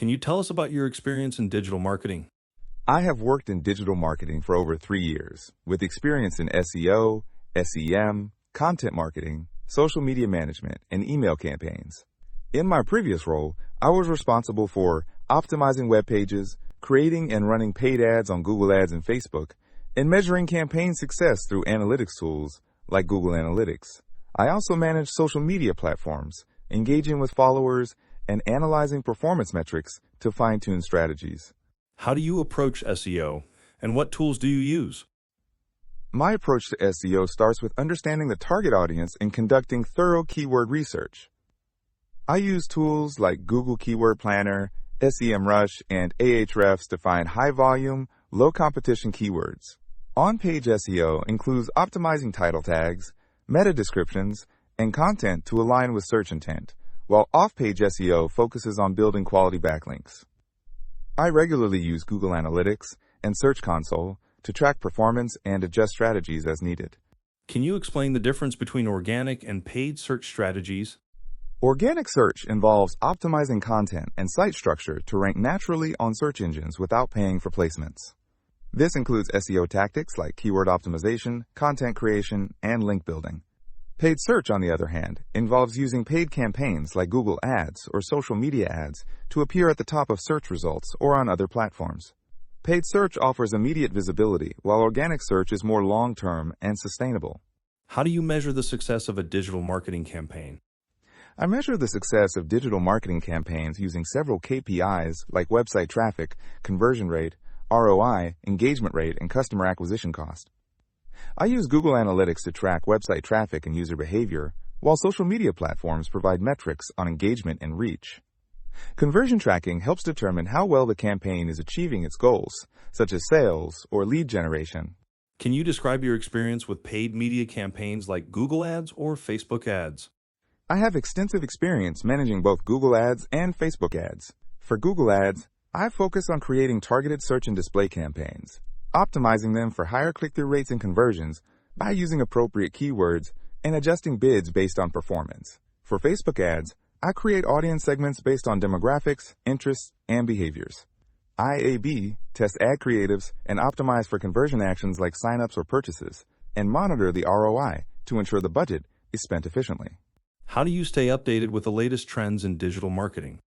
Can you tell us about your experience in digital marketing? I have worked in digital marketing for over 3 years, with experience in SEO, SEM, content marketing, social media management, and email campaigns. In my previous role, I was responsible for optimizing web pages, creating and running paid ads on Google Ads and Facebook, and measuring campaign success through analytics tools like Google Analytics. I also managed social media platforms, engaging with followers, and analyzing performance metrics to fine-tune strategies. How do you approach SEO, and what tools do you use? My approach to SEO starts with understanding the target audience and conducting thorough keyword research. I use tools like Google Keyword Planner, SEMrush, and Ahrefs to find high-volume, low-competition keywords. On-page SEO includes optimizing title tags, meta descriptions, and content to align with search intent, while off-page SEO focuses on building quality backlinks. I regularly use Google Analytics and Search Console to track performance and adjust strategies as needed. Can you explain the difference between organic and paid search strategies? Organic search involves optimizing content and site structure to rank naturally on search engines without paying for placements. This includes SEO tactics like keyword optimization, content creation, and link building. Paid search, on the other hand, involves using paid campaigns like Google Ads or social media ads to appear at the top of search results or on other platforms. Paid search offers immediate visibility, while organic search is more long-term and sustainable. How do you measure the success of a digital marketing campaign? I measure the success of digital marketing campaigns using several KPIs like website traffic, conversion rate, ROI, engagement rate, and customer acquisition cost. I use Google Analytics to track website traffic and user behavior, while social media platforms provide metrics on engagement and reach. Conversion tracking helps determine how well the campaign is achieving its goals, such as sales or lead generation. Can you describe your experience with paid media campaigns like Google Ads or Facebook ads? I have extensive experience managing both Google Ads and Facebook ads. For Google Ads, I focus on creating targeted search and display campaigns, optimizing them for higher click-through rates and conversions by using appropriate keywords and adjusting bids based on performance. For Facebook ads, I create audience segments based on demographics, interests, and behaviors. I A/B test ad creatives and optimize for conversion actions like signups or purchases, and monitor the ROI to ensure the budget is spent efficiently. How do you stay updated with the latest trends in digital marketing?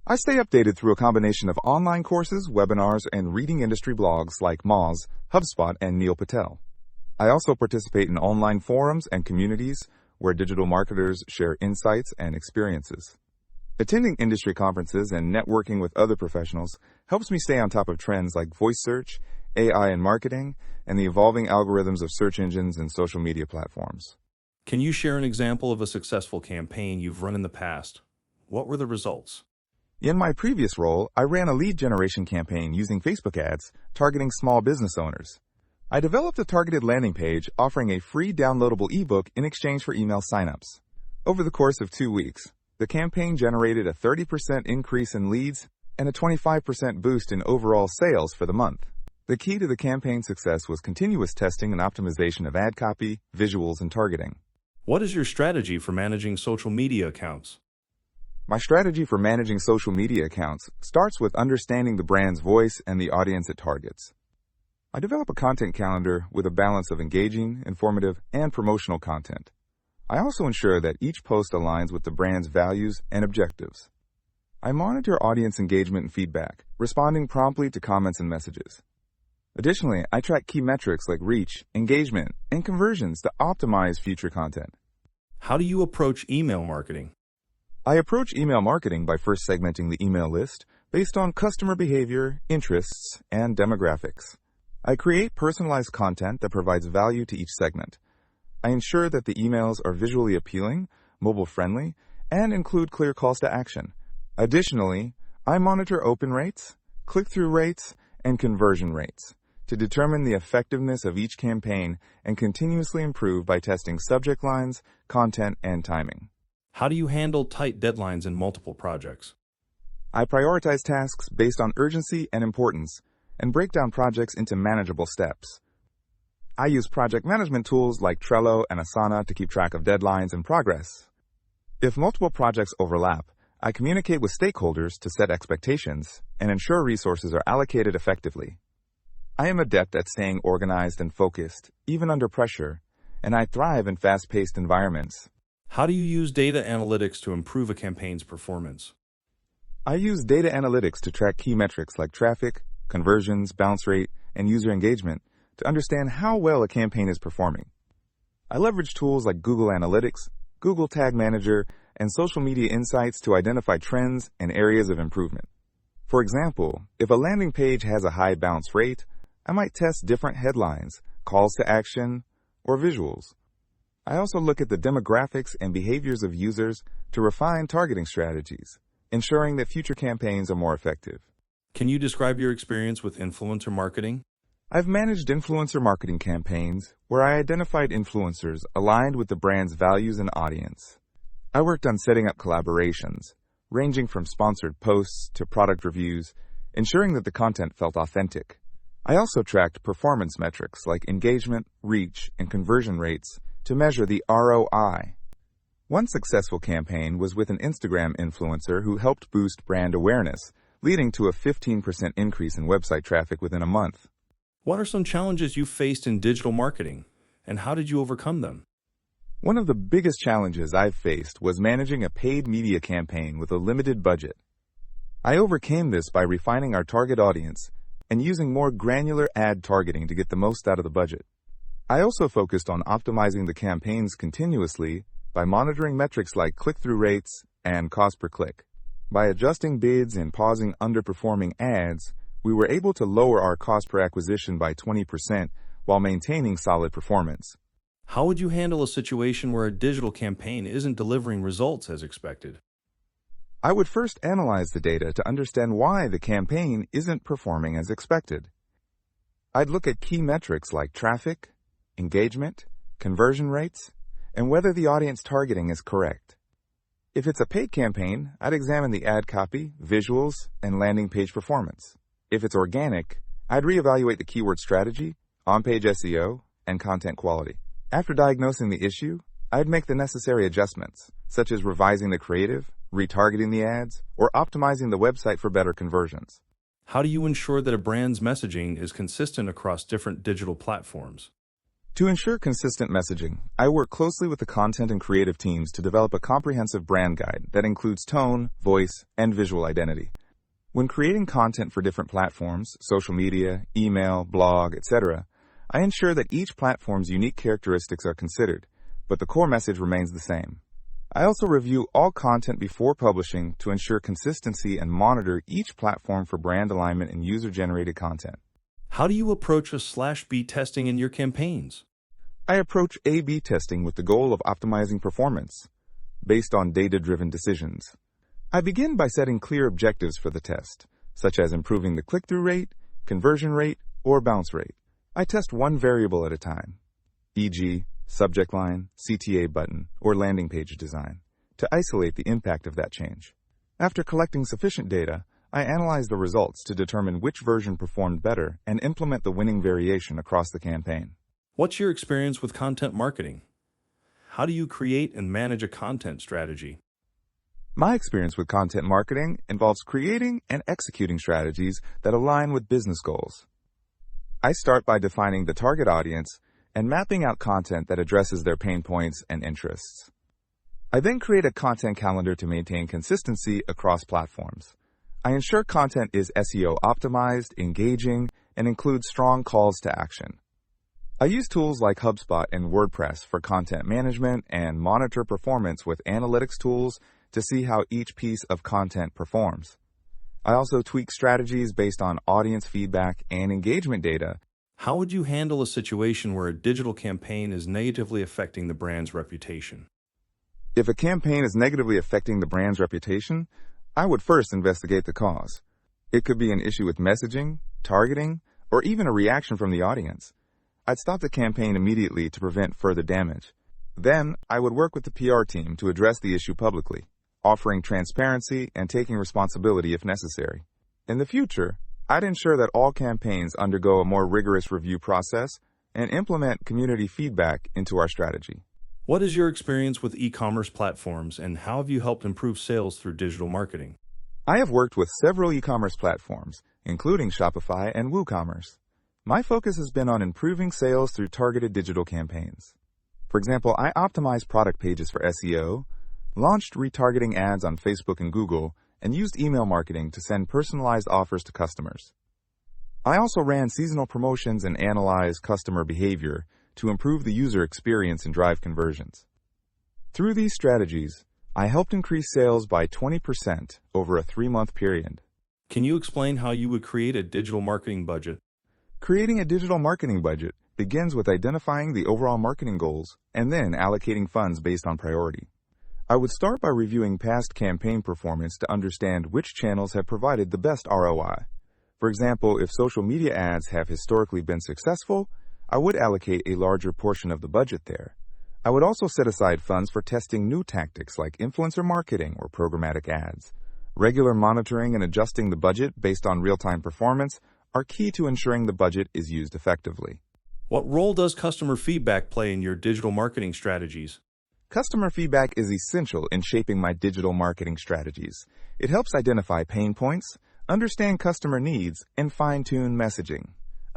I stay updated through a combination of online courses, webinars, and reading industry blogs like Moz, HubSpot, and Neil Patel. I also participate in online forums and communities where digital marketers share insights and experiences. Attending industry conferences and networking with other professionals helps me stay on top of trends like voice search, AI in marketing, and the evolving algorithms of search engines and social media platforms. Can you share an example of a successful campaign you've run in the past? What were the results? In my previous role, I ran a lead generation campaign using Facebook ads targeting small business owners. I developed a targeted landing page offering a free downloadable ebook in exchange for email signups. Over the course of 2 weeks, the campaign generated a 30% increase in leads and a 25% boost in overall sales for the month. The key to the campaign's success was continuous testing and optimization of ad copy, visuals, and targeting. What is your strategy for managing social media accounts? My strategy for managing social media accounts starts with understanding the brand's voice and the audience it targets. I develop a content calendar with a balance of engaging, informative, and promotional content. I also ensure that each post aligns with the brand's values and objectives. I monitor audience engagement and feedback, responding promptly to comments and messages. Additionally, I track key metrics like reach, engagement, and conversions to optimize future content. How do you approach email marketing? I approach email marketing by first segmenting the email list based on customer behavior, interests, and demographics. I create personalized content that provides value to each segment. I ensure that the emails are visually appealing, mobile-friendly, and include clear calls to action. Additionally, I monitor open rates, click-through rates, and conversion rates to determine the effectiveness of each campaign and continuously improve by testing subject lines, content, and timing. How do you handle tight deadlines in multiple projects? I prioritize tasks based on urgency and importance and break down projects into manageable steps. I use project management tools like Trello and Asana to keep track of deadlines and progress. If multiple projects overlap, I communicate with stakeholders to set expectations and ensure resources are allocated effectively. I am adept at staying organized and focused, even under pressure, and I thrive in fast-paced environments. How do you use data analytics to improve a campaign's performance? I use data analytics to track key metrics like traffic, conversions, bounce rate, and user engagement to understand how well a campaign is performing. I leverage tools like Google Analytics, Google Tag Manager, and social media insights to identify trends and areas of improvement. For example, if a landing page has a high bounce rate, I might test different headlines, calls to action, or visuals. I also look at the demographics and behaviors of users to refine targeting strategies, ensuring that future campaigns are more effective. Can you describe your experience with influencer marketing? I've managed influencer marketing campaigns where I identified influencers aligned with the brand's values and audience. I worked on setting up collaborations, ranging from sponsored posts to product reviews, ensuring that the content felt authentic. I also tracked performance metrics like engagement, reach, and conversion rates to measure the ROI. One successful campaign was with an Instagram influencer who helped boost brand awareness, leading to a 15% increase in website traffic within a month. What are some challenges you faced in digital marketing, and how did you overcome them? One of the biggest challenges I've faced was managing a paid media campaign with a limited budget. I overcame this by refining our target audience and using more granular ad targeting to get the most out of the budget. I also focused on optimizing the campaigns continuously by monitoring metrics like click-through rates and cost per click. By adjusting bids and pausing underperforming ads, we were able to lower our cost per acquisition by 20% while maintaining solid performance. How would you handle a situation where a digital campaign isn't delivering results as expected? I would first analyze the data to understand why the campaign isn't performing as expected. I'd look at key metrics like traffic, engagement, conversion rates, and whether the audience targeting is correct. If it's a paid campaign, I'd examine the ad copy, visuals, and landing page performance. If it's organic, I'd reevaluate the keyword strategy, on-page SEO, and content quality. After diagnosing the issue, I'd make the necessary adjustments, such as revising the creative, retargeting the ads, or optimizing the website for better conversions. How do you ensure that a brand's messaging is consistent across different digital platforms? To ensure consistent messaging, I work closely with the content and creative teams to develop a comprehensive brand guide that includes tone, voice, and visual identity. When creating content for different platforms, social media, email, blog, etc., I ensure that each platform's unique characteristics are considered, but the core message remains the same. I also review all content before publishing to ensure consistency and monitor each platform for brand alignment and user-generated content. How do you approach a/B testing in your campaigns? I approach A/B testing with the goal of optimizing performance, based on data-driven decisions. I begin by setting clear objectives for the test, such as improving the click-through rate, conversion rate, or bounce rate. I test one variable at a time, e.g., subject line, CTA button, or landing page design, to isolate the impact of that change. After collecting sufficient data, I analyze the results to determine which version performed better and implement the winning variation across the campaign. What's your experience with content marketing? How do you create and manage a content strategy? My experience with content marketing involves creating and executing strategies that align with business goals. I start by defining the target audience and mapping out content that addresses their pain points and interests. I then create a content calendar to maintain consistency across platforms. I ensure content is SEO optimized, engaging, and includes strong calls to action. I use tools like HubSpot and WordPress for content management and monitor performance with analytics tools to see how each piece of content performs. I also tweak strategies based on audience feedback and engagement data. How would you handle a situation where a digital campaign is negatively affecting the brand's reputation? If a campaign is negatively affecting the brand's reputation, I would first investigate the cause. It could be an issue with messaging, targeting, or even a reaction from the audience. I'd stop the campaign immediately to prevent further damage. Then, I would work with the PR team to address the issue publicly, offering transparency and taking responsibility if necessary. In the future, I'd ensure that all campaigns undergo a more rigorous review process and implement community feedback into our strategy. What is your experience with e-commerce platforms and how have you helped improve sales through digital marketing? I have worked with several e-commerce platforms, including Shopify and WooCommerce. My focus has been on improving sales through targeted digital campaigns. For example, I optimized product pages for SEO, launched retargeting ads on Facebook and Google, and used email marketing to send personalized offers to customers. I also ran seasonal promotions and analyzed customer behavior to improve the user experience and drive conversions. Through these strategies, I helped increase sales by 20% over a 3-month period. Can you explain how you would create a digital marketing budget? Creating a digital marketing budget begins with identifying the overall marketing goals and then allocating funds based on priority. I would start by reviewing past campaign performance to understand which channels have provided the best ROI. For example, if social media ads have historically been successful, I would allocate a larger portion of the budget there. I would also set aside funds for testing new tactics like influencer marketing or programmatic ads. Regular monitoring and adjusting the budget based on real-time performance are key to ensuring the budget is used effectively. What role does customer feedback play in your digital marketing strategies? Customer feedback is essential in shaping my digital marketing strategies. It helps identify pain points, understand customer needs, and fine-tune messaging.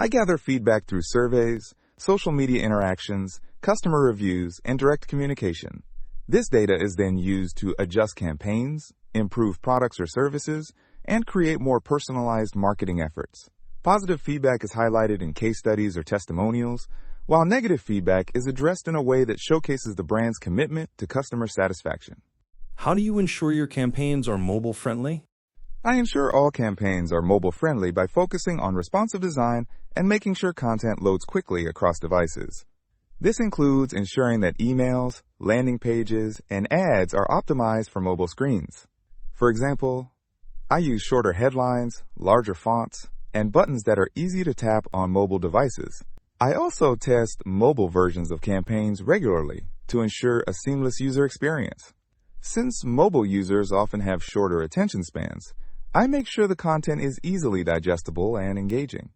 I gather feedback through surveys, social media interactions, customer reviews, and direct communication. This data is then used to adjust campaigns, improve products or services, and create more personalized marketing efforts. Positive feedback is highlighted in case studies or testimonials, while negative feedback is addressed in a way that showcases the brand's commitment to customer satisfaction. How do you ensure your campaigns are mobile-friendly? I ensure all campaigns are mobile-friendly by focusing on responsive design and making sure content loads quickly across devices. This includes ensuring that emails, landing pages, and ads are optimized for mobile screens. For example, I use shorter headlines, larger fonts, and buttons that are easy to tap on mobile devices. I also test mobile versions of campaigns regularly to ensure a seamless user experience. Since mobile users often have shorter attention spans, I make sure the content is easily digestible and engaging.